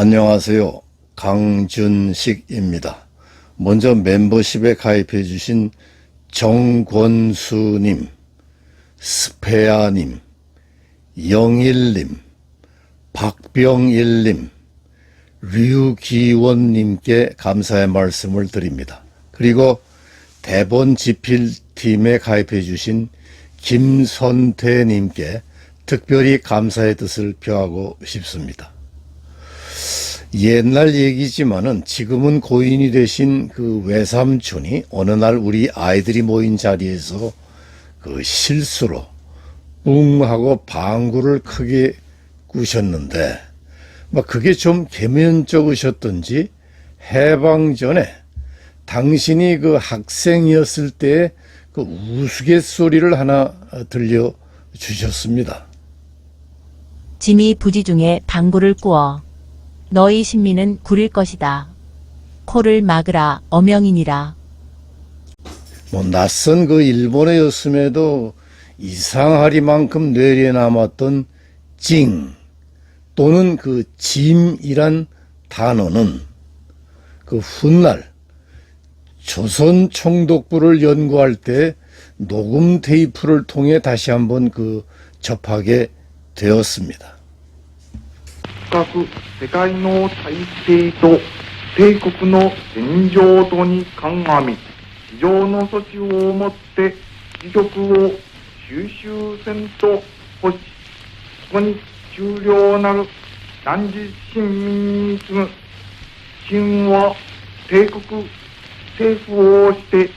안녕하세요. 강준식입니다. 먼저 멤버십에 가입해 주신 정권수님, 스페아님, 영일님, 박병일님, 류기원님께 감사의 말씀을 드립니다. 그리고 대본 집필팀에 가입해 주신 김선태님께 특별히 감사의 뜻을 표하고 싶습니다. 옛날 얘기지만은 지금은 고인이 되신 그 외삼촌이 어느 날 우리 아이들이 모인 자리에서 그 실수로 웅 하고 방구를 크게 꾸셨는데 그게 좀 계면적이셨던지 해방 전에 당신이 그 학생이었을 때 그 우스갯소리를 하나 들려주셨습니다. 짐이 부지 중에 방구를 꾸어 너희 신민은 구릴 것이다. 코를 막으라 어명이니라. 낯선 그 일본어였음에도 이상하리만큼 뇌리에 남았던 징 또는 그 짐이란 단어는 그 훗날 조선 총독부를 연구할 때 녹음 테이프를 통해 다시 한번 그 접하게 되었습니다. 深く世界の体制と帝国の現状とに鑑み、非常の措置をもって自局を収集せんと欲し、そこに終了なる男児臣民に次ぐ秦は帝国政府をして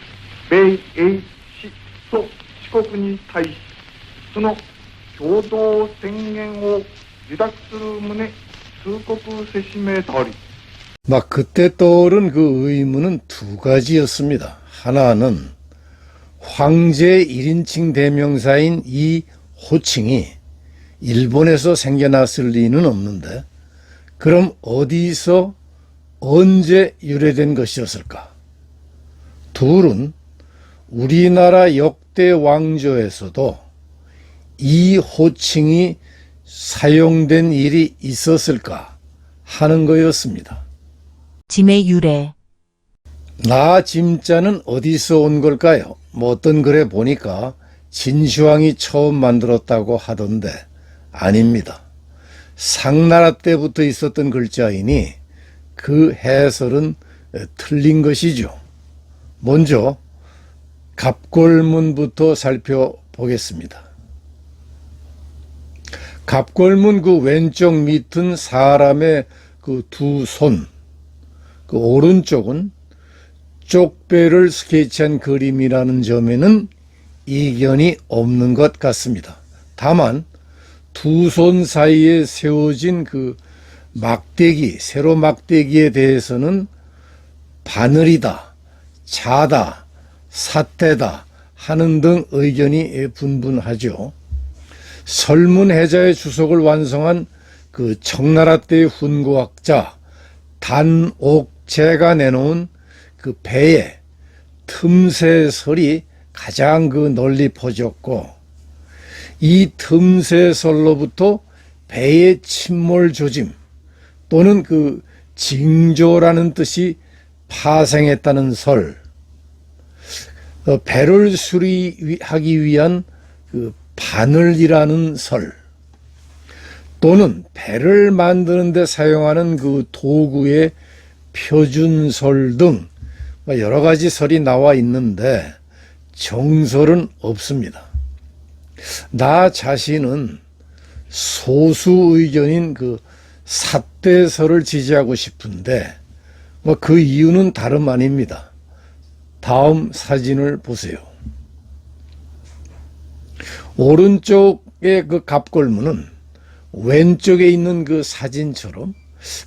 米英史と四国に対し、その共同宣言を受諾する旨通告せしめたり。그때 떠오른 그 의문은 두 가지였습니다. 하나는 황제 1인칭 대명사인 이 호칭이 일본에서 생겨났을 리는 없는데 그럼 어디서 언제 유래된 것이었을까? 둘은 우리나라 역대 왕조에서도 이 호칭이 사용된 일이 있었을까 하는 거였습니다. 짐의 유래. 나 짐자는 어디서 온 걸까요? 어떤 글에 보니까 진시황이 처음 만들었다고 하던데 아닙니다. 상나라 때부터 있었던 글자이니 그 해설은 틀린 것이죠. 먼저 갑골문부터 살펴보겠습니다. 갑골문 그 왼쪽 밑은 사람의 그 두 손, 그 오른쪽은 쪽배를 스케치한 그림이라는 점에는 이견이 없는 것 같습니다. 다만 두 손 사이에 세워진 그 막대기, 세로 막대기에 대해서는 바늘이다, 자다, 삿대다 하는 등 의견이 분분하죠. 설문해자의 주석을 완성한 그 청나라 때의 훈구학자 단옥재가 내놓은 그 배의 틈새설이 가장 그 널리 퍼졌고 이 틈새설로부터 배의 침몰 조짐 또는 그 징조라는 뜻이 파생했다는 설, 배를 수리하기 위한 그 바늘이라는 설 또는 배를 만드는 데 사용하는 그 도구의 표준설 등 여러 가지 설이 나와 있는데 정설은 없습니다. 나 자신은 소수 의견인 그 삿대설을 지지하고 싶은데 그 이유는 다름 아닙니다. 다음 사진을 보세요. 오른쪽의 그 갑골문은 왼쪽에 있는 그 사진처럼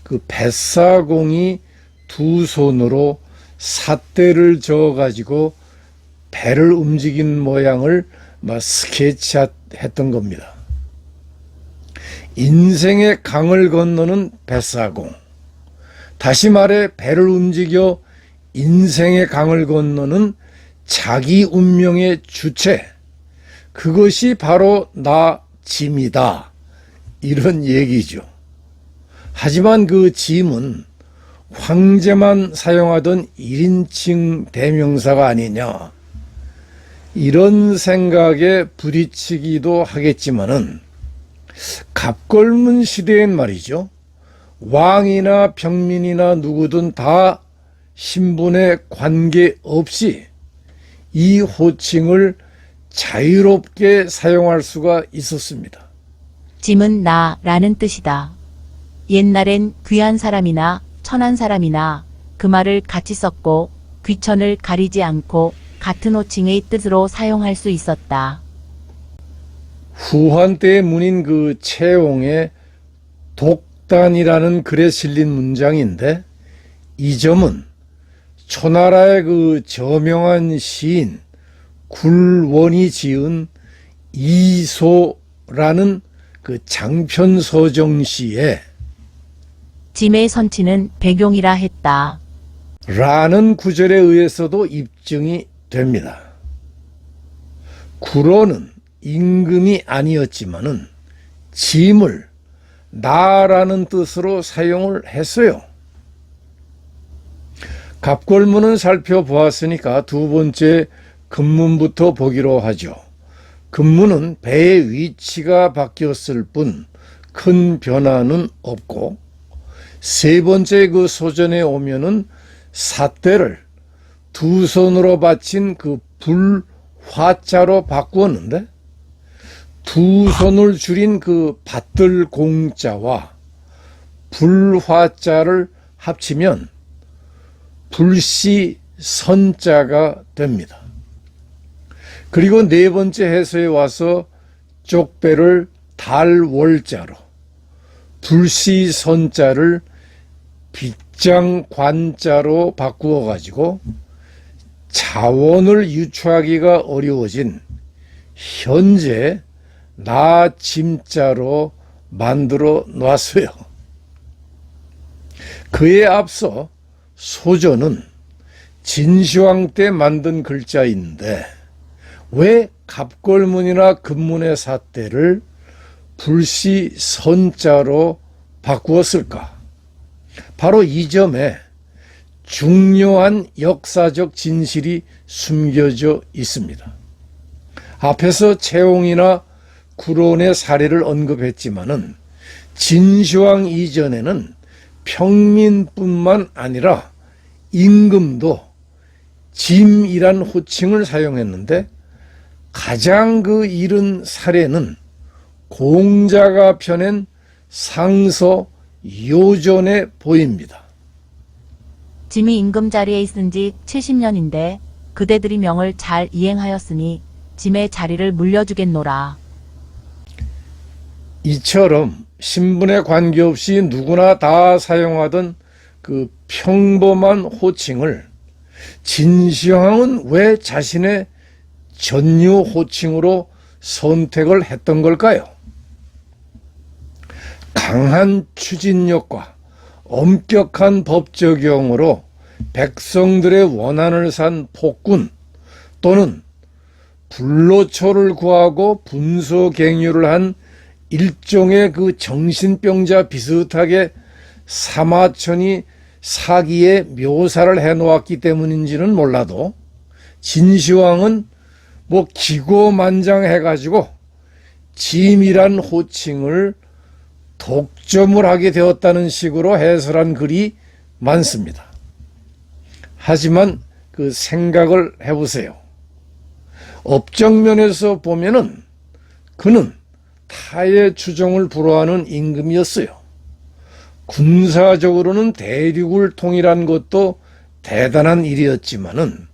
그 뱃사공이 두 손으로 삿대를 저어가지고 배를 움직이는 모양을 스케치했던 겁니다. 인생의 강을 건너는 뱃사공, 다시 말해 배를 움직여 인생의 강을 건너는 자기 운명의 주체, 그것이 바로 나 짐이다, 이런 얘기죠. 하지만 그 짐은 황제만 사용하던 1인칭 대명사가 아니냐, 이런 생각에 부딪히기도 하겠지만은, 갑걸문 시대엔 말이죠, 왕이나 평민이나 누구든 다 신분에 관계없이 이 호칭을 자유롭게 사용할 수가 있었습니다. 짐은 나라는 뜻이다. 옛날엔 귀한 사람이나 천한 사람이나 그 말을 같이 썼고 귀천을 가리지 않고 같은 호칭의 뜻으로 사용할 수 있었다. 후한 때의 문인 그 채옹의 독단이라는 글에 실린 문장인데, 이 점은 초나라의 그 저명한 시인 굴원이 지은 이소라는 그 장편 서정시에 짐의 선치는 백용이라 했다. 라는 구절에 의해서도 입증이 됩니다. 굴원은 임금이 아니었지만은 짐을 나라는 뜻으로 사용을 했어요. 갑걸문은 살펴보았으니까 두 번째 금문부터 보기로 하죠. 금문은 배의 위치가 바뀌었을 뿐 큰 변화는 없고, 세 번째 그 소전에 오면은 삿대를 두 손으로 받친 그 불화자로 바꾸었는데, 두 손을 줄인 그 받들 공자와 불화자를 합치면 불시 선자가 됩니다. 그리고 네 번째 해서에 와서 쪽배를 달월자로, 불시 선자를 빗장관자로 바꾸어 가지고 자원을 유추하기가 어려워진 현재 나짐자로 만들어 놨어요. 그에 앞서 소전은 진시황 때 만든 글자인데, 왜 갑걸문이나 금문의 삿대를 불시 선자로 바꾸었을까? 바로 이 점에 중요한 역사적 진실이 숨겨져 있습니다. 앞에서 채옹이나 굴원의 사례를 언급했지만은 진시황 이전에는 평민뿐만 아니라 임금도 짐이란 호칭을 사용했는데, 가장 그 이른 사례는 공자가 펴낸 상서 요전에 보입니다. 짐이 임금 자리에 있은 지 70년인데 그대들이 명을 잘 이행하였으니 짐의 자리를 물려주겠노라. 이처럼 신분에 관계없이 누구나 다 사용하던 그 평범한 호칭을 진시황은 왜 자신의 전유 호칭으로 선택을 했던 걸까요? 강한 추진력과 엄격한 법 적용으로 백성들의 원한을 산 폭군, 또는 불로초를 구하고 분소갱유를 한 일종의 그 정신병자 비슷하게 사마천이 사기에 묘사를 해놓았기 때문인지는 몰라도, 진시황은 뭐 기고만장해가지고 짐이란 호칭을 독점을 하게 되었다는 식으로 해설한 글이 많습니다. 하지만 그 생각을 해보세요. 업적 면에서 보면은 그는 타의 추종을 불허하는 임금이었어요. 군사적으로는 대륙을 통일한 것도 대단한 일이었지만은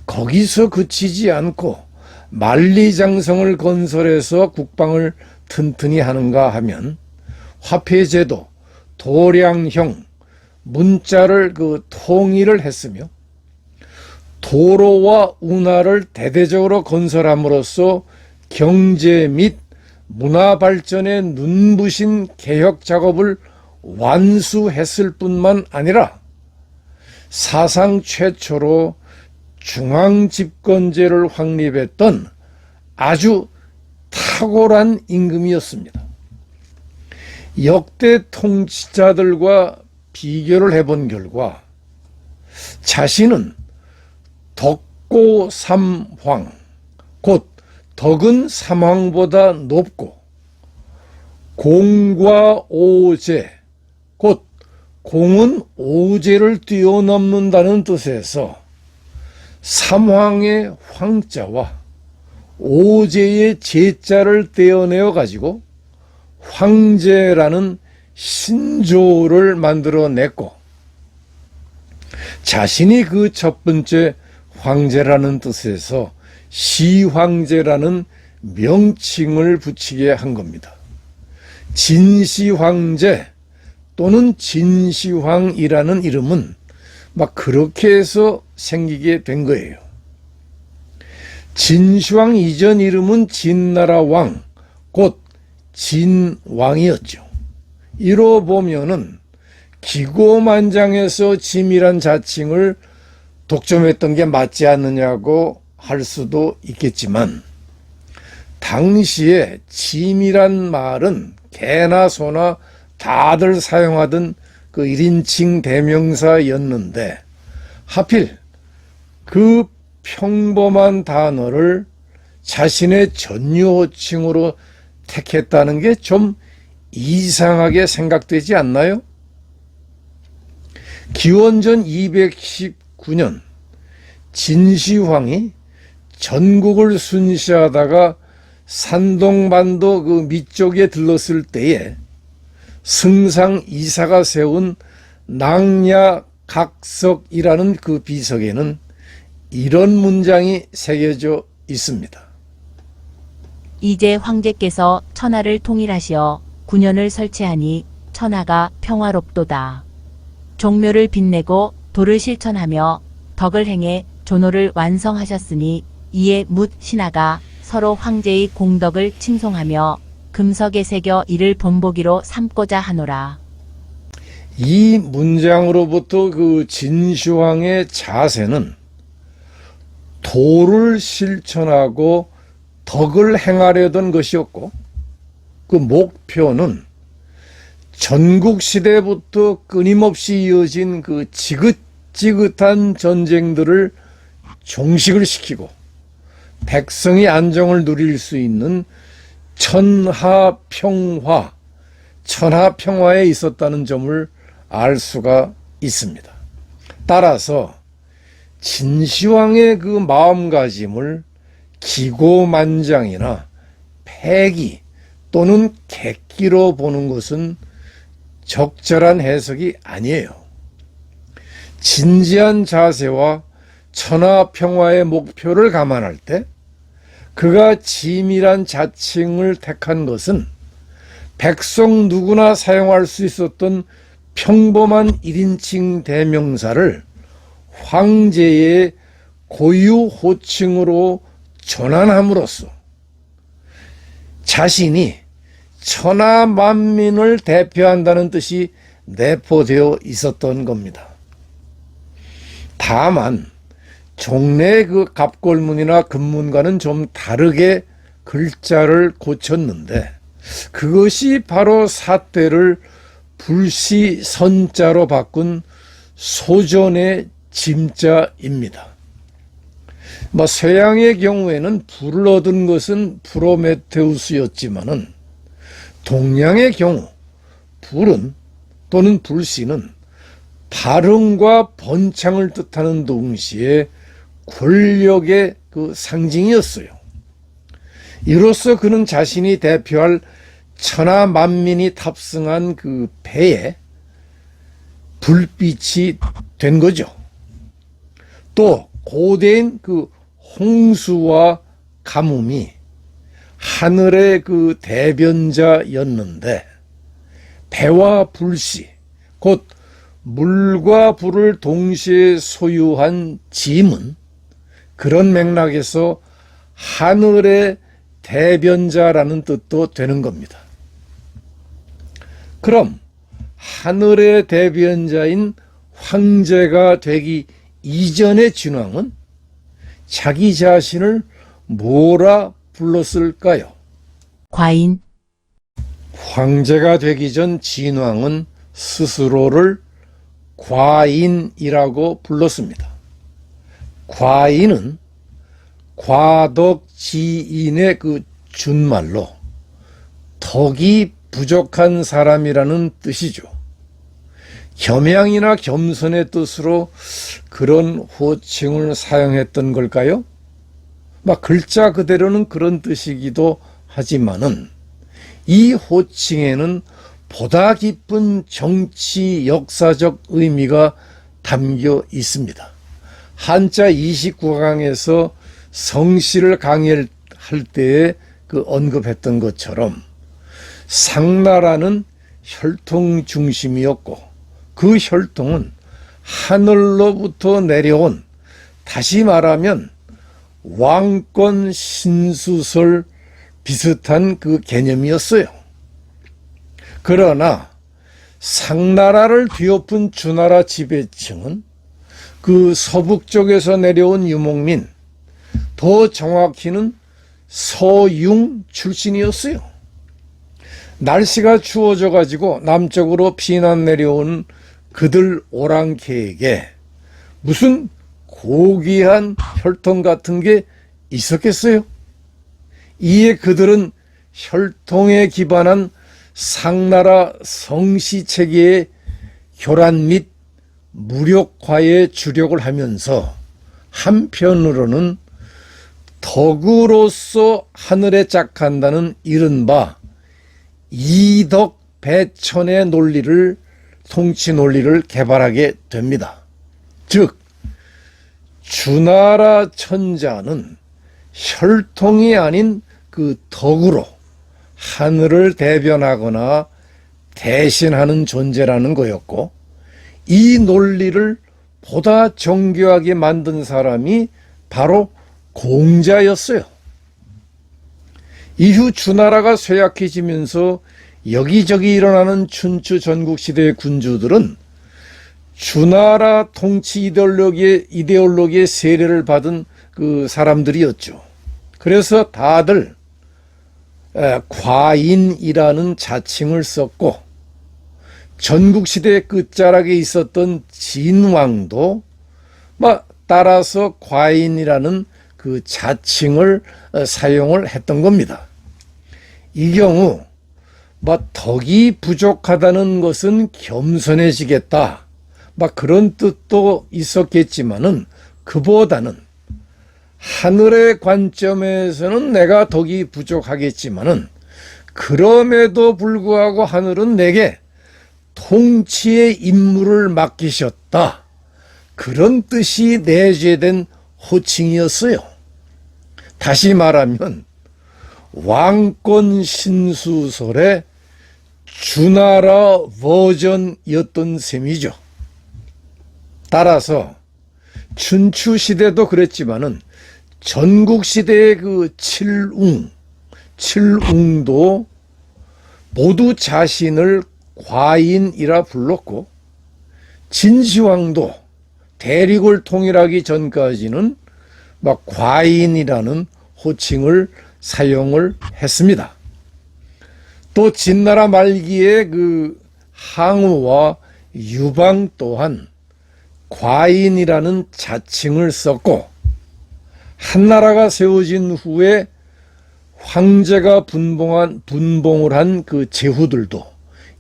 거기서 그치지 않고 만리장성을 건설해서 국방을 튼튼히 하는가 하면 화폐제도, 도량형, 문자를 그 통일을 했으며, 도로와 운하를 대대적으로 건설함으로써 경제 및 문화 발전에 눈부신 개혁 작업을 완수했을 뿐만 아니라 사상 최초로 중앙집권제를 확립했던 아주 탁월한 임금이었습니다. 역대 통치자들과 비교를 해본 결과 자신은 덕고 삼황, 곧 덕은 삼황보다 높고 공과 오제, 곧 공은 오제를 뛰어넘는다는 뜻에서 삼황의 황자와 오제의 제자를 떼어내어 가지고 황제라는 신조를 만들어냈고, 자신이 그 첫 번째 황제라는 뜻에서 시황제라는 명칭을 붙이게 한 겁니다. 진시황제 또는 진시황이라는 이름은 막 그렇게 해서 생기게 된 거예요. 진시황 이전 이름은 진나라왕, 곧 진왕이었죠. 이로 보면은 기고만장해서 짐이란 자칭을 독점했던 게 맞지 않느냐고 할 수도 있겠지만, 당시에 짐이란 말은 개나 소나 다들 사용하던 그 1인칭 대명사였는데, 하필 그 평범한 단어를 자신의 전유호칭으로 택했다는 게 좀 이상하게 생각되지 않나요? 기원전 219년 진시황이 전국을 순시하다가 산동반도 그 밑쪽에 들렀을 때에 승상 이사가 세운 낭야각석이라는 그 비석에는 이런 문장이 새겨져 있습니다. 이제 황제께서 천하를 통일하시어 군현을 설치하니 천하가 평화롭도다. 종묘를 빛내고 도를 실천하며 덕을 행해 존호를 완성하셨으니 이에 묻 신하가 서로 황제의 공덕을 칭송하며 금석에 새겨 이를 본보기로 삼고자 하노라. 이 문장으로부터 그 진시황의 자세는 도를 실천하고 덕을 행하려던 것이었고, 그 목표는 전국시대부터 끊임없이 이어진 그 지긋지긋한 전쟁들을 종식을 시키고 백성이 안정을 누릴 수 있는 천하평화에 있었다는 점을 알 수가 있습니다. 따라서 진시황의 그 마음가짐을 기고만장이나 패기 또는 객기로 보는 것은 적절한 해석이 아니에요. 진지한 자세와 천하평화의 목표를 감안할 때 그가 짐이란 자칭을 택한 것은 백성 누구나 사용할 수 있었던 평범한 1인칭 대명사를 황제의 고유 호칭으로 전환함으로써 자신이 천하 만민을 대표한다는 뜻이 내포되어 있었던 겁니다. 다만 종래 그 갑골문이나 금문과는 좀 다르게 글자를 고쳤는데, 그것이 바로 사태를 불시 선자로 바꾼 소전의 짐자입니다. 서양의 경우에는 불을 얻은 것은 프로메테우스였지만은 동양의 경우 불은 또는 불씨는 발흥과 번창을 뜻하는 동시에 권력의 그 상징이었어요. 이로써 그는 자신이 대표할 천하 만민이 탑승한 그 배에 불빛이 된 거죠. 또 고대인 그 홍수와 가뭄이 하늘의 그 대변자였는데, 배와 불씨, 곧 물과 불을 동시에 소유한 짐은 그런 맥락에서 하늘의 대변자라는 뜻도 되는 겁니다. 그럼 하늘의 대변자인 황제가 되기 이전의 진왕은 자기 자신을 뭐라 불렀을까요? 과인. 황제가 되기 전 진왕은 스스로를 과인이라고 불렀습니다. 과인은 과덕지인의 그 준말로 덕이 부족한 사람이라는 뜻이죠. 겸양이나 겸손의 뜻으로 그런 호칭을 사용했던 걸까요? 막 글자 그대로는 그런 뜻이기도 하지만은 이 호칭에는 보다 깊은 정치 역사적 의미가 담겨 있습니다. 한자 29강에서 성씨를 강의할 때에 그 언급했던 것처럼 상나라는 혈통 중심이었고 그 혈통은 하늘로부터 내려온, 다시 말하면 왕권 신수설 비슷한 그 개념이었어요. 그러나 상나라를 뒤엎은 주나라 지배층은 그 서북 쪽에서 내려온 유목민, 더 정확히는 서융 출신이었어요. 날씨가 추워져 가지고 남쪽으로 피난 내려온 그들 오랑캐에게 무슨 고귀한 혈통 같은 게 있었겠어요? 이에 그들은 혈통에 기반한 상나라 성씨 체계의 교란 및 무력화에 주력을 하면서 한편으로는 덕으로서 하늘에 짝한다는 이른바 이덕배천의 논리를, 통치 논리를 개발하게 됩니다. 즉 주나라 천자는 혈통이 아닌 그 덕으로 하늘을 대변하거나 대신하는 존재라는 거였고, 이 논리를 보다 정교하게 만든 사람이 바로 공자였어요. 이후 주나라가 쇠약해지면서 여기저기 일어나는 춘추 전국시대의 군주들은 주나라 통치 이데올로기의 세례를 받은 그 사람들이었죠. 그래서 다들 과인이라는 자칭을 썼고, 전국시대의 끝자락에 있었던 진왕도 따라서 과인이라는 그 자칭을 사용을 했던 겁니다. 이 경우 덕이 부족하다는 것은 겸손해지겠다, 그런 뜻도 있었겠지만은 그보다는 하늘의 관점에서는 내가 덕이 부족하겠지만은 그럼에도 불구하고 하늘은 내게 통치의 임무를 맡기셨다, 그런 뜻이 내재된 호칭이었어요. 다시 말하면 왕권 신수설의 주나라 버전이었던 셈이죠. 따라서 춘추 시대도 그랬지만은 전국 시대의 그 칠웅도 모두 자신을 과인이라 불렀고, 진시황도 대륙을 통일하기 전까지는 과인이라는 호칭을 사용을 했습니다. 또 진나라 말기에 그 항우와 유방 또한 과인이라는 자칭을 썼고, 한나라가 세워진 후에 황제가 분봉을 한 그 제후들도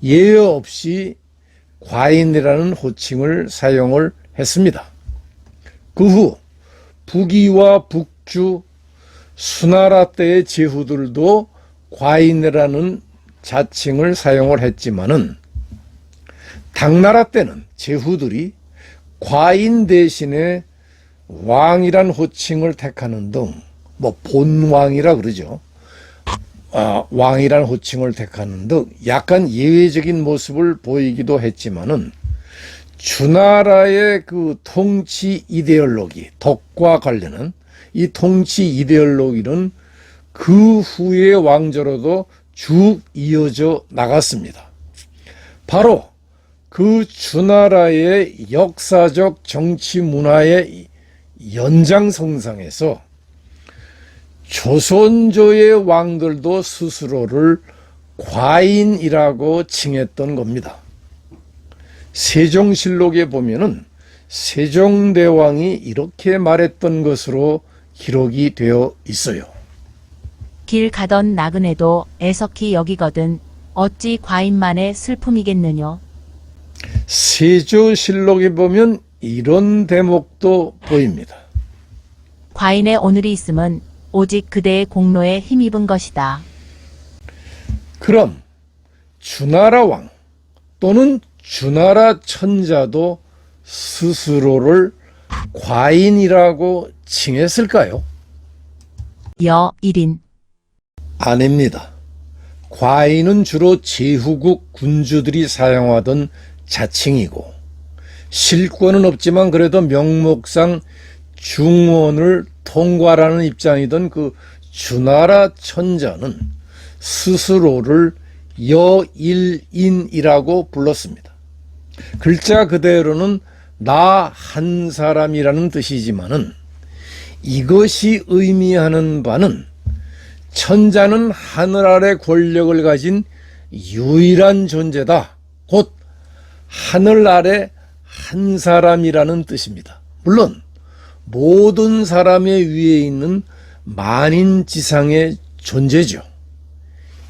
예외 없이 과인이라는 호칭을 사용을 했습니다. 그 후 북위와 북주, 수나라 때의 제후들도 과인이라는 자칭을 사용을 했지만은 당나라 때는 제후들이 과인 대신에 왕이란 호칭을 택하는 등 본왕이라 그러죠. 왕이란 호칭을 택하는 등 약간 예외적인 모습을 보이기도 했지만은 주나라의 그 통치 이데올로기, 덕과 관련한 이 통치 이데올로기는 그 후의 왕조로도 쭉 이어져 나갔습니다. 바로 그 주나라의 역사적 정치 문화의 연장선상에서 조선조의 왕들도 스스로를 과인이라고 칭했던 겁니다. 세종실록에 보면은 세종대왕이 이렇게 말했던 것으로 기록이 되어 있어요. 길 가던 나그네도 애석히 여기거든 어찌 과인만의 슬픔이겠느뇨. 세조실록에 보면 이런 대목도 보입니다. 과인의 오늘이 있음은 오직 그대의 공로에 힘입은 것이다. 그럼 주나라 왕 또는 주나라 천자도 스스로를 과인이라고 칭했을까요? 여 1인. 아닙니다. 과인은 주로 제후국 군주들이 사용하던 자칭이고 실권은 없지만 그래도 명목상 중원을 통과라는 입장이던 그 주나라 천자는 스스로를 여일인이라고 불렀습니다. 글자 그대로는 나 한 사람이라는 뜻이지만은 이것이 의미하는 바는 천자는 하늘 아래 권력을 가진 유일한 존재다. 곧 하늘 아래 한 사람이라는 뜻입니다. 물론 모든 사람의 위에 있는 만인지상의 존재죠.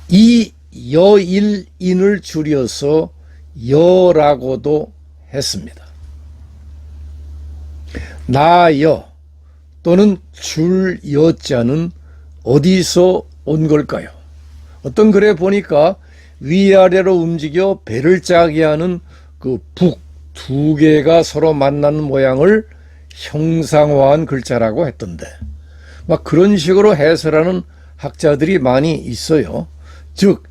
이 여일인을 줄여서 여라고도 했습니다. 나여 또는 줄 여자는 어디서 온 걸까요? 어떤 글에 보니까 위아래로 움직여 배를 짜게 하는 그 북 두 개가 서로 만나는 모양을 형상화한 글자라고 했던데 막 그런 식으로 해설하는 학자들이 많이 있어요. 즉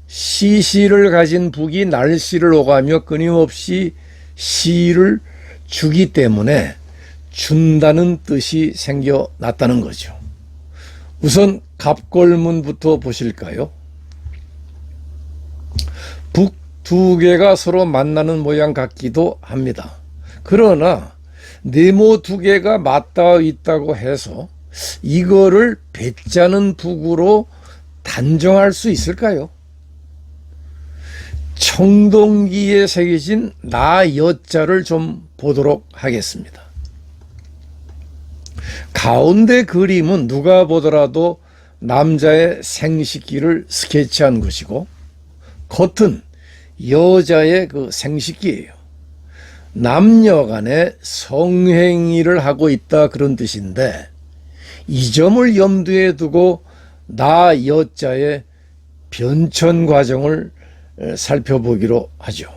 시시를 가진 북이 날씨를 오가며 끊임없이 시를 주기 때문에 준다는 뜻이 생겨났다는 거죠. 우선 갑골문부터 보실까요? 북 두 개가 서로 만나는 모양 같기도 합니다. 그러나 네모 두 개가 맞닿아 있다고 해서 이거를 배짜는 북으로 단정할 수 있을까요? 청동기에 새겨진 나 여자를 좀 보도록 하겠습니다. 가운데 그림은 누가 보더라도 남자의 생식기를 스케치한 것이고 겉은 여자의 그 생식기예요. 남녀 간에 성행위를 하고 있다 그런 뜻인데 이 점을 염두에 두고 나 여자의 변천 과정을 살펴보기로 하죠.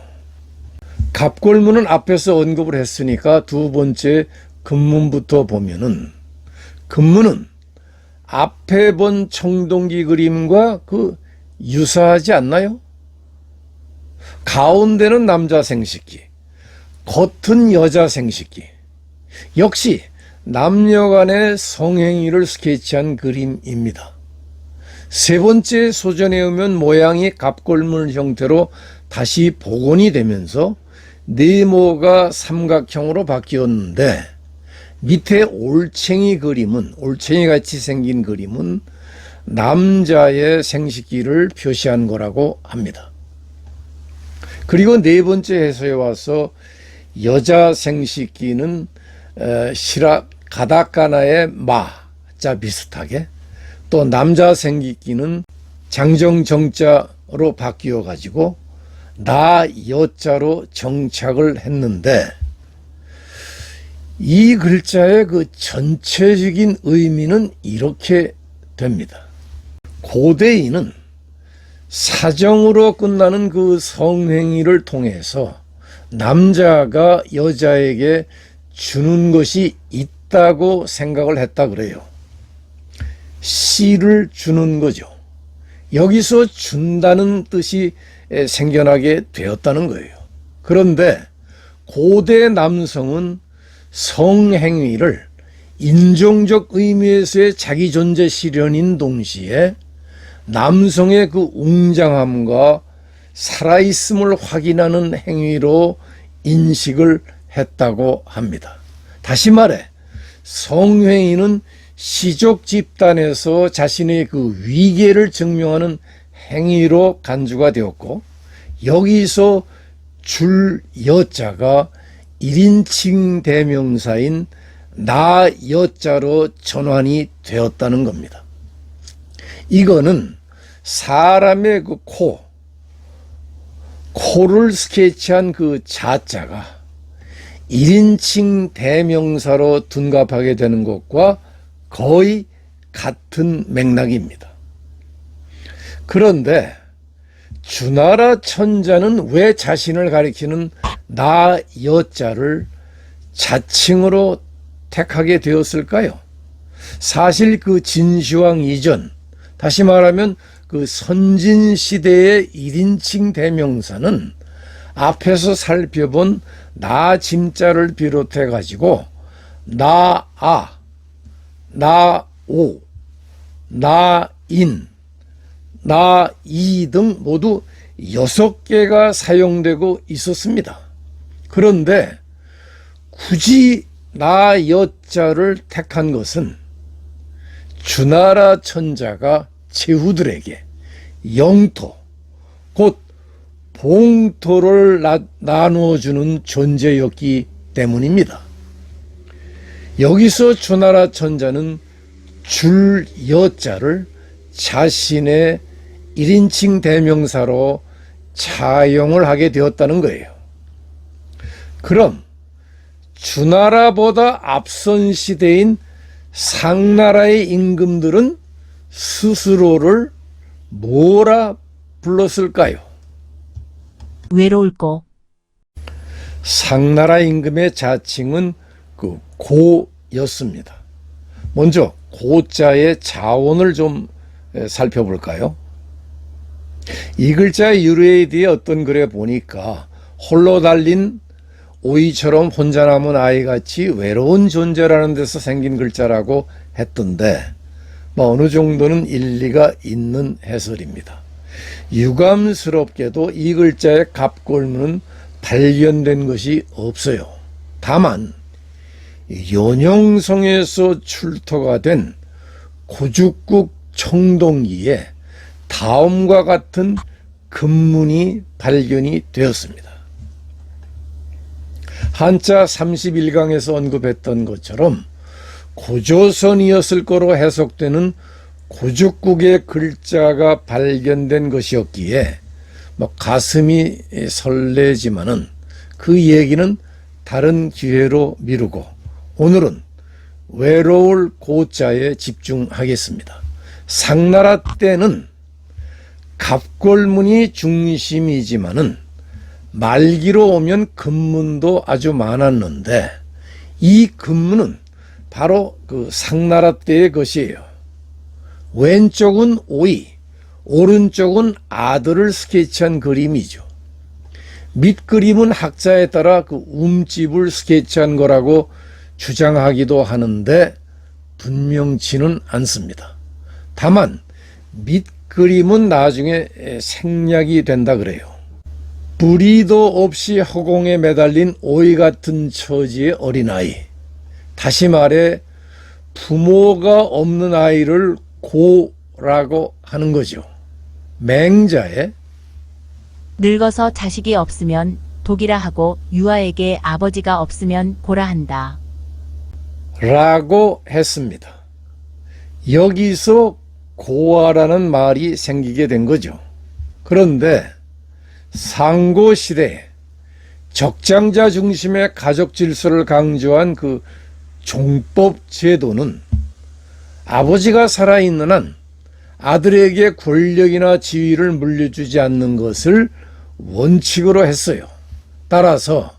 갑골문은 앞에서 언급을 했으니까 두 번째 금문부터 보면은 금문은 앞에 본 청동기 그림과 그 유사하지 않나요? 가운데는 남자 생식기, 겉은 여자 생식기. 역시 남녀 간의 성행위를 스케치한 그림입니다. 세 번째 소전에 오면 모양이 갑골문 형태로 다시 복원이 되면서 네모가 삼각형으로 바뀌었는데 밑에 올챙이 그림은 올챙이 같이 생긴 그림은 남자의 생식기를 표시한 거라고 합니다. 그리고 네 번째 해설에 와서 여자 생식기는 시라 가다카나의 마자 비슷하게 또 남자 생식기는 장정정자로 바뀌어 가지고 나 여자로 정착을 했는데 이 글자의 그 전체적인 의미는 이렇게 됩니다. 고대인은 사정으로 끝나는 그 성행위를 통해서 남자가 여자에게 주는 것이 있다고 생각을 했다 그래요. 씨를 주는 거죠. 여기서 준다는 뜻이 생겨나게 되었다는 거예요. 그런데 고대 남성은 성행위를 인종적 의미에서의 자기 존재 실현인 동시에 남성의 그 웅장함과 살아있음을 확인하는 행위로 인식을 했다고 합니다. 다시 말해 성행위는 시족 집단에서 자신의 그 위계를 증명하는 행위로 간주가 되었고 여기서 줄 여자가 1인칭 대명사인 나 여자로 전환이 되었다는 겁니다. 이거는 사람의 그 코를 스케치한 그 자자가 1인칭 대명사로 둔갑하게 되는 것과 거의 같은 맥락입니다. 그런데 주나라 천자는 왜 자신을 가리키는 나 여자를 자칭으로 택하게 되었을까요? 사실 그 진시황 이전, 다시 말하면 그 선진시대의 1인칭 대명사는 앞에서 살펴본 나 짐자를 비롯해 가지고 나아, 나오, 나인, 나이 등 모두 6개가 사용되고 있었습니다. 그런데 굳이 나 여자를 택한 것은 주나라 천자가 제후들에게 영토, 곧 봉토를 나누어주는 존재였기 때문입니다. 여기서 주나라 천자는 줄 여자를 자신의 1인칭 대명사로 차용을 하게 되었다는 거예요. 그럼 주나라보다 앞선 시대인 상나라의 임금들은 스스로를 뭐라 불렀을까요? 외로울꼬. 상나라 임금의 자칭은 그 고였습니다. 먼저 고자의 자원을 좀 살펴볼까요? 이 글자의 유래에 대해 어떤 글에 보니까 홀로 달린 오이처럼 혼자 남은 아이같이 외로운 존재라는 데서 생긴 글자라고 했던데 어느 정도는 일리가 있는 해설입니다. 유감스럽게도 이 글자의 갑골문은 발견된 것이 없어요. 다만 연영성에서 출토가 된 고죽국 청동기에 다음과 같은 금문이 발견이 되었습니다. 한자 31강에서 언급했던 것처럼 고조선이었을 거로 해석되는 고죽국의 글자가 발견된 것이었기에 가슴이 설레지만은 그 얘기는 다른 기회로 미루고 오늘은 외로울 고자에 집중하겠습니다. 상나라 때는 갑골문이 중심이지만은 말기로 오면 금문도 아주 많았는데 이 금문은 바로 그 상나라 때의 것이에요. 왼쪽은 오이, 오른쪽은 아들을 스케치한 그림이죠. 밑그림은 학자에 따라 그 움집을 스케치한 거라고 주장하기도 하는데 분명치는 않습니다. 다만 밑그림은 나중에 생략이 된다 그래요. 뿌리도 없이 허공에 매달린 오이 같은 처지의 어린아이, 다시 말해 부모가 없는 아이를 고라고 하는 거죠. 맹자에 늙어서 자식이 없으면 독이라 하고 유아에게 아버지가 없으면 고라 한다. 라고 했습니다. 여기서 고아라는 말이 생기게 된 거죠. 그런데 상고시대에 적장자 중심의 가족 질서를 강조한 그 종법 제도는 아버지가 살아있는 한 아들에게 권력이나 지위를 물려주지 않는 것을 원칙으로 했어요. 따라서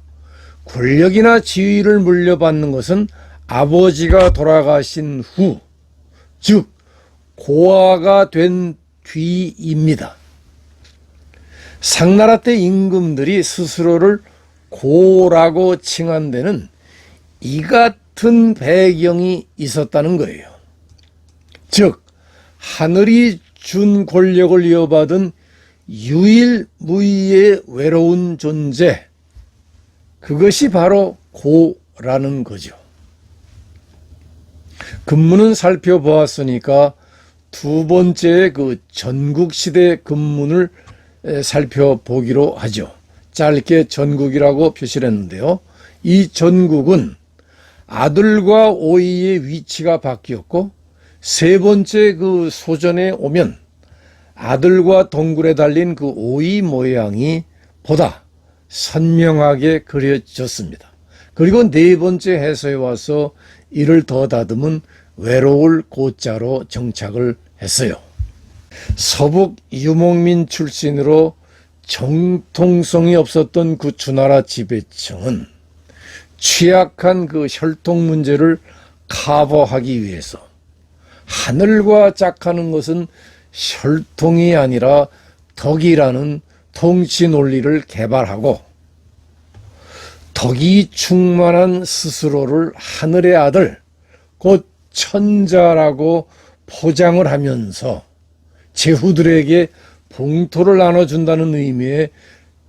권력이나 지위를 물려받는 것은 아버지가 돌아가신 후, 즉 고아가 된 뒤입니다. 상나라 때 임금들이 스스로를 고라고 칭한 데는 이 같은 배경이 있었다는 거예요. 즉 하늘이 준 권력을 이어받은 유일무이의 외로운 존재, 그것이 바로 고라는 거죠. 금문은 살펴보았으니까 두 번째 그 전국시대 근문을 살펴보기로 하죠. 짧게 전국이라고 표시를 했는데요. 이 전국은 아들과 오이의 위치가 바뀌었고, 세 번째 그 소전에 오면 아들과 동굴에 달린 그 오이 모양이 보다 선명하게 그려졌습니다. 그리고 네 번째 해서에 와서 이를 더 다듬은 외로울 고자로 정착을 했어요. 서북 유목민 출신으로 정통성이 없었던 그 주나라 지배층은 취약한 그 혈통 문제를 커버하기 위해서 하늘과 짝하는 것은 혈통이 아니라 덕이라는 통치 논리를 개발하고, 덕이 충만한 스스로를 하늘의 아들, 곧 천자라고 포장을 하면서 제후들에게 봉토를 나눠준다는 의미의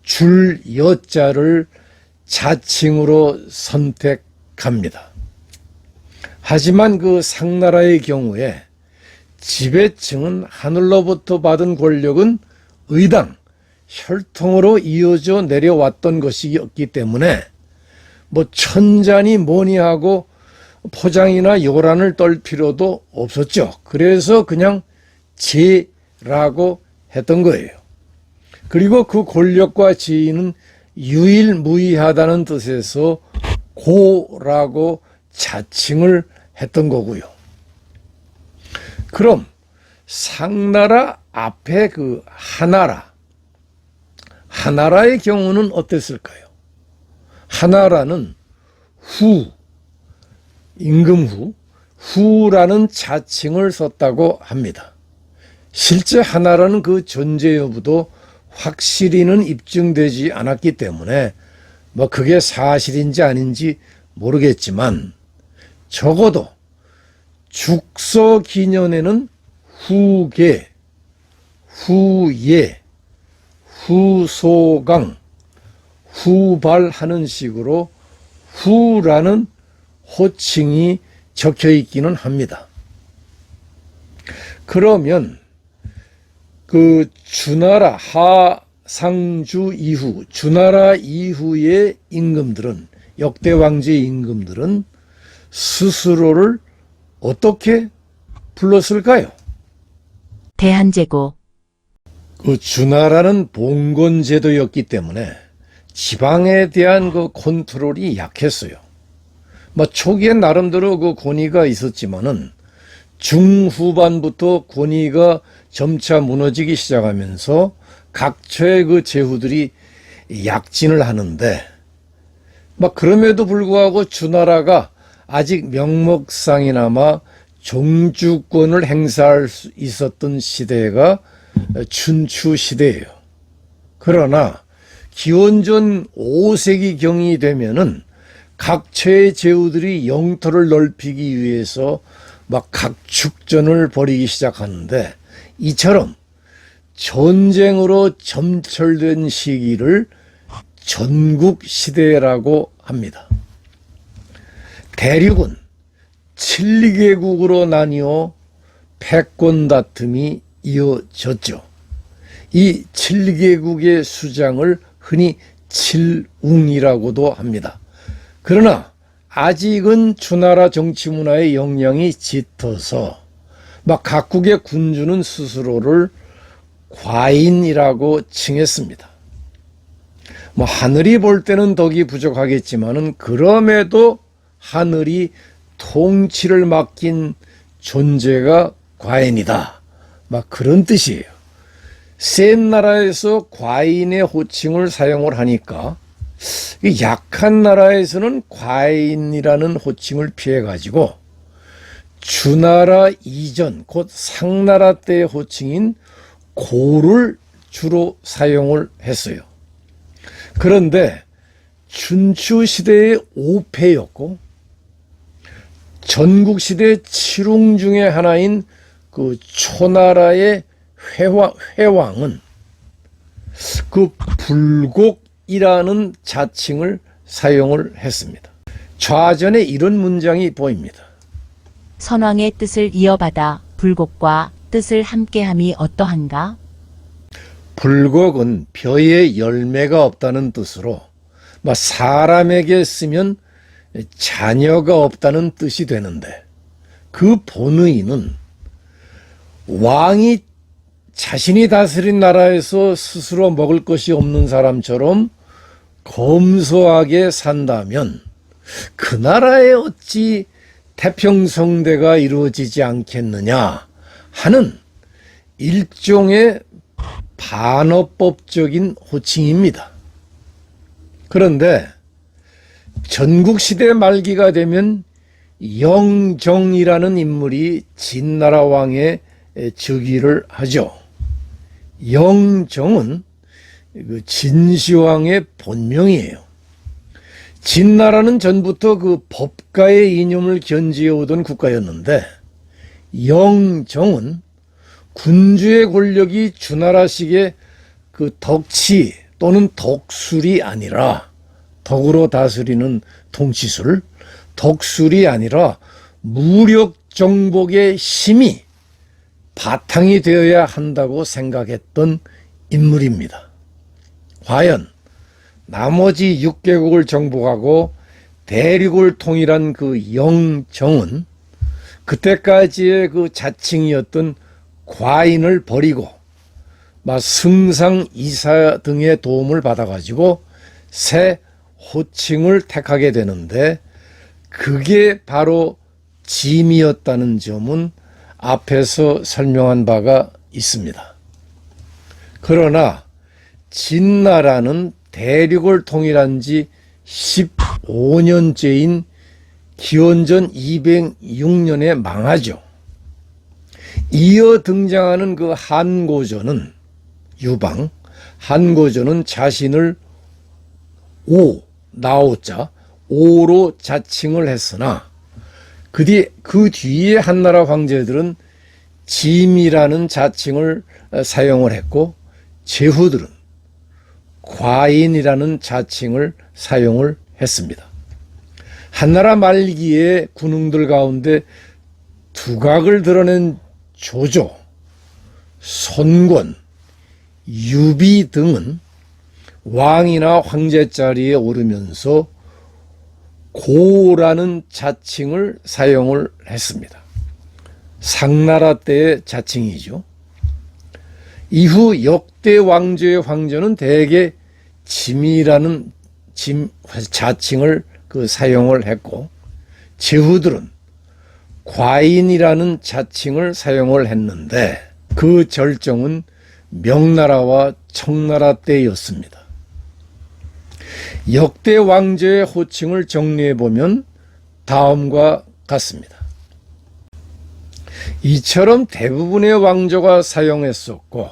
줄 여자를 자칭으로 선택합니다. 하지만 그 상나라의 경우에 지배층은 하늘로부터 받은 권력은 의당, 혈통으로 이어져 내려왔던 것이었기 때문에 뭐 천자니 뭐니 하고 포장이나 요란을 떨 필요도 없었죠. 그래서 그냥 제라고 했던 거예요. 그리고 그 권력과 지위는 유일무이하다는 뜻에서 고라고 자칭을 했던 거고요. 그럼 상나라 앞에 그 하나라의 경우는 어땠을까요? 하나라는 임금 후라는 자칭을 썼다고 합니다. 실제 하나라는 그 존재 여부도 확실히는 입증되지 않았기 때문에 뭐 그게 사실인지 아닌지 모르겠지만, 적어도 죽서 기년에는 후계, 후예, 후소강, 후발하는 식으로 후라는 호칭이 적혀 있기는 합니다. 그러면 그 주나라 하상주 이후, 주나라 이후의 임금들은, 역대 왕제의 임금들은 스스로를 어떻게 불렀을까요? 대한제국. 그 주나라는 봉건제도였기 때문에 지방에 대한 그 컨트롤이 약했어요. 뭐 초기엔 나름대로 그 권위가 있었지만은 중후반부터 권위가 점차 무너지기 시작하면서 각처의 그 제후들이 약진을 하는데, 막 그럼에도 불구하고 주나라가 아직 명목상이나마 종주권을 행사할 수 있었던 시대가 춘추 시대예요. 그러나 기원전 5세기경이 되면은 각처의 제후들이 영토를 넓히기 위해서 막 각축전을 벌이기 시작하는데, 이처럼 전쟁으로 점철된 시기를 전국시대라고 합니다. 대륙은 7개국으로 나뉘어 패권 다툼이 이어졌죠. 이 7개국의 수장을 흔히 칠웅이라고도 합니다. 그러나 아직은 주나라 정치 문화의 영향이 짙어서 막 각국의 군주는 스스로를 과인이라고 칭했습니다. 뭐 하늘이 볼 때는 덕이 부족하겠지만은 그럼에도 하늘이 통치를 맡긴 존재가 과인이다, 막 그런 뜻이에요. 센 나라에서 과인의 호칭을 사용을 하니까 약한 나라에서는 과인이라는 호칭을 피해가지고 주나라 이전, 곧 상나라 때의 호칭인 고를 주로 사용을 했어요. 그런데 춘추 시대의 오패였고 전국 시대 칠웅 중에 하나인 그 초나라의 회왕은 그 불곡이라는 자칭을 사용을 했습니다. 좌전에 이런 문장이 보입니다. 선왕의 뜻을 이어받아 불곡과 뜻을 함께함이 어떠한가? 불곡은 벼에 열매가 없다는 뜻으로 사람에게 쓰면 자녀가 없다는 뜻이 되는데, 그 본의는 왕이 자신이 다스린 나라에서 스스로 먹을 것이 없는 사람처럼 검소하게 산다면 그 나라에 어찌 태평성대가 이루어지지 않겠느냐 하는 일종의 반어법적인 호칭입니다. 그런데 전국시대 말기가 되면 영정이라는 인물이 진나라 왕의 즉위를 하죠. 영정은 진시황의 본명이에요. 진나라는 전부터 그 법가의 이념을 견지해 오던 국가였는데, 영정은 군주의 권력이 주나라식의 그 덕치 또는 덕술이 아니라, 덕으로 다스리는 통치술, 덕술이 아니라 무력 정복의 힘이 바탕이 되어야 한다고 생각했던 인물입니다. 과연 나머지 6개국을 정복하고 대륙을 통일한 그 영정은 그때까지의 그 자칭이었던 과인을 버리고 승상 이사 등의 도움을 받아가지고 새 호칭을 택하게 되는데, 그게 바로 짐이었다는 점은 앞에서 설명한 바가 있습니다. 그러나 진나라는 대륙을 통일한 지 15년째인 기원전 206년에 망하죠. 이어 등장하는 그 한고조는, 유방, 한고조는 자신을 나오자 오로 자칭을 했으나 그 뒤에 한나라 황제들은 짐이라는 자칭을 사용을 했고, 제후들은 과인이라는 자칭을 사용을 했습니다. 한나라 말기의 군웅들 가운데 두각을 드러낸 조조, 손권, 유비 등은 왕이나 황제 자리에 오르면서 고라는 자칭을 사용을 했습니다. 상나라 때의 자칭이죠. 이후 역대 왕조의 황제는 대개 짐이라는 자칭을 사용을 했고, 제후들은 과인이라는 자칭을 사용을 했는데, 그 절정은 명나라와 청나라 때였습니다. 역대 왕조의 호칭을 정리해보면 다음과 같습니다. 이처럼 대부분의 왕조가 사용했었고,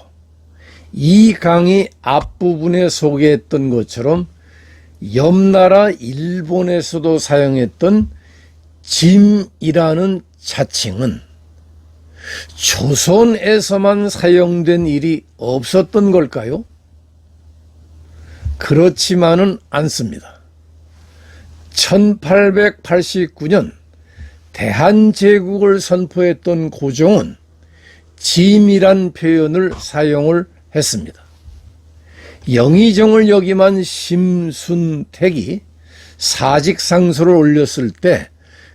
이 강의 앞부분에 소개했던 것처럼 옆나라 일본에서도 사용했던 짐이라는 자칭은 조선에서만 사용된 일이 없었던 걸까요? 그렇지만은 않습니다. 1889년 대한제국을 선포했던 고종은 짐이란 표현을 사용을 했습니다. 영의정을 역임한 심순택이 사직상소를 올렸을 때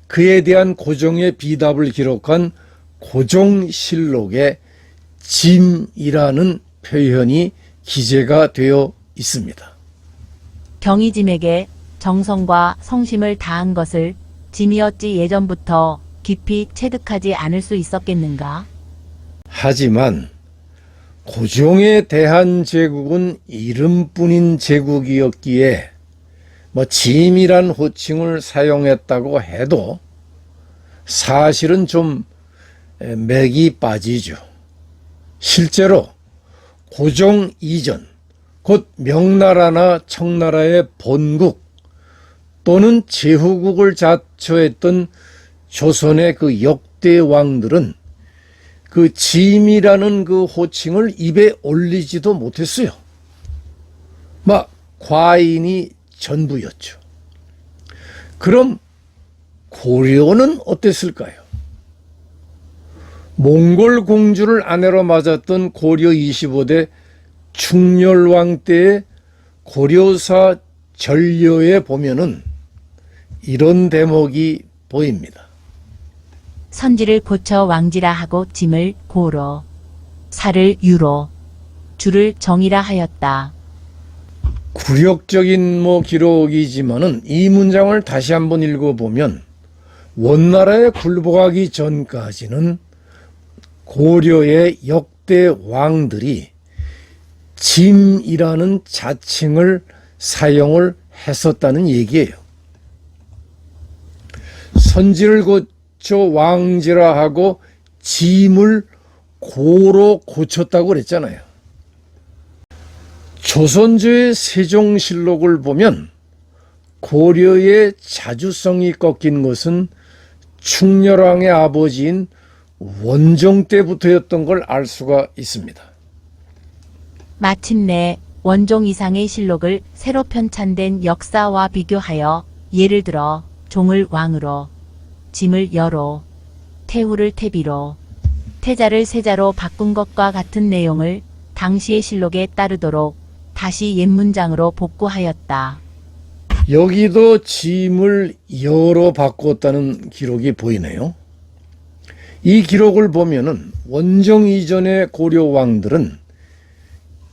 그에 대한 고종의 비답을 기록한 고종실록에 짐이라는 표현이 기재가 되어 있습니다. 경의짐에게 정성과 성심을 다한 것을 짐이었지 예전부터 깊이 체득하지 않을 수 있었겠는가? 하지만 고종에 대한 제국은 이름뿐인 제국이었기에 짐이란 호칭을 사용했다고 해도 사실은 좀 맥이 빠지죠. 실제로 고종 이전, 곧 명나라나 청나라의 본국 또는 제후국을 자처했던 조선의 그 역대 왕들은 그 짐이라는 그 호칭을 입에 올리지도 못했어요. 과인이 전부였죠. 그럼 고려는 어땠을까요? 몽골 공주를 아내로 맞았던 고려 25대 충렬왕 때의 고려사 전려에 보면은 이런 대목이 보입니다. 선지를 고쳐 왕지라 하고 짐을 고로, 살을 유로, 주를 정이라 하였다. 굴욕적인 기록이지만은 이 문장을 다시 한번 읽어보면 원나라에 굴복하기 전까지는 고려의 역대 왕들이 짐이라는 자칭을 사용을 했었다는 얘기예요. 선지를 고쳐 왕지라 하고 짐을 고로 고쳤다고 그랬잖아요. 조선조의 세종실록을 보면 고려의 자주성이 꺾인 것은 충렬왕의 아버지인 원종 때부터였던 걸 알 수가 있습니다. 마침내 원종 이상의 실록을 새로 편찬된 역사와 비교하여 예를 들어 종을 왕으로, 짐을 여로, 태후를 태비로, 태자를 세자로 바꾼 것과 같은 내용을 당시의 실록에 따르도록 다시 옛 문장으로 복구하였다. 여기도 짐을 여로 바꿨다는 기록이 보이네요. 이 기록을 보면은 원종 이전의 고려 왕들은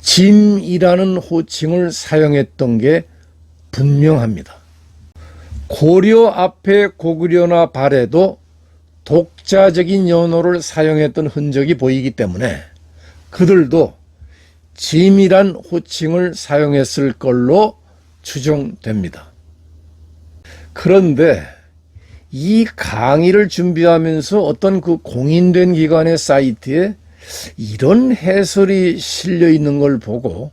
짐이라는 호칭을 사용했던 게 분명합니다. 고려 앞에 고구려나 발해도 독자적인 연호를 사용했던 흔적이 보이기 때문에 그들도 짐이란 호칭을 사용했을 걸로 추정됩니다. 그런데 이 강의를 준비하면서 어떤 그 공인된 기관의 사이트에 이런 해설이 실려 있는 걸 보고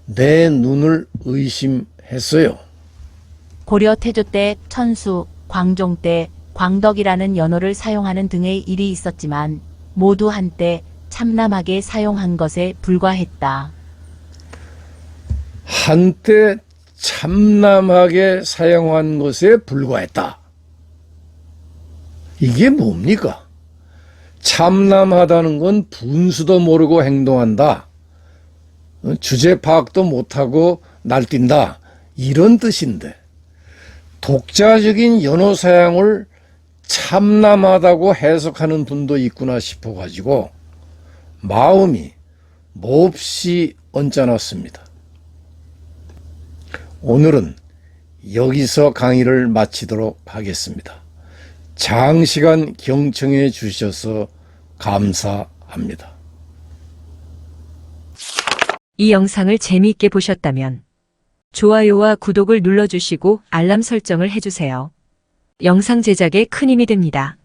내 눈을 의심했어요. 고려 태조 때 천수, 광종 때 광덕이라는 연호를 사용하는 등의 일이 있었지만 모두 한때 참남하게 사용한 것에 불과했다. 한때 참남하게 사용한 것에 불과했다. 이게 뭡니까? 참남하다는 건 분수도 모르고 행동한다. 주제 파악도 못하고 날뛴다. 이런 뜻인데 독자적인 연호 사용을 참남하다고 해석하는 분도 있구나 싶어가지고 마음이 몹시 언짢았습니다. 오늘은 여기서 강의를 마치도록 하겠습니다. 장시간 경청해 주셔서 감사합니다. 이 영상을 재미있게 보셨다면 좋아요와 구독을 눌러주시고 알람 설정을 해주세요. 영상 제작에 큰 힘이 됩니다.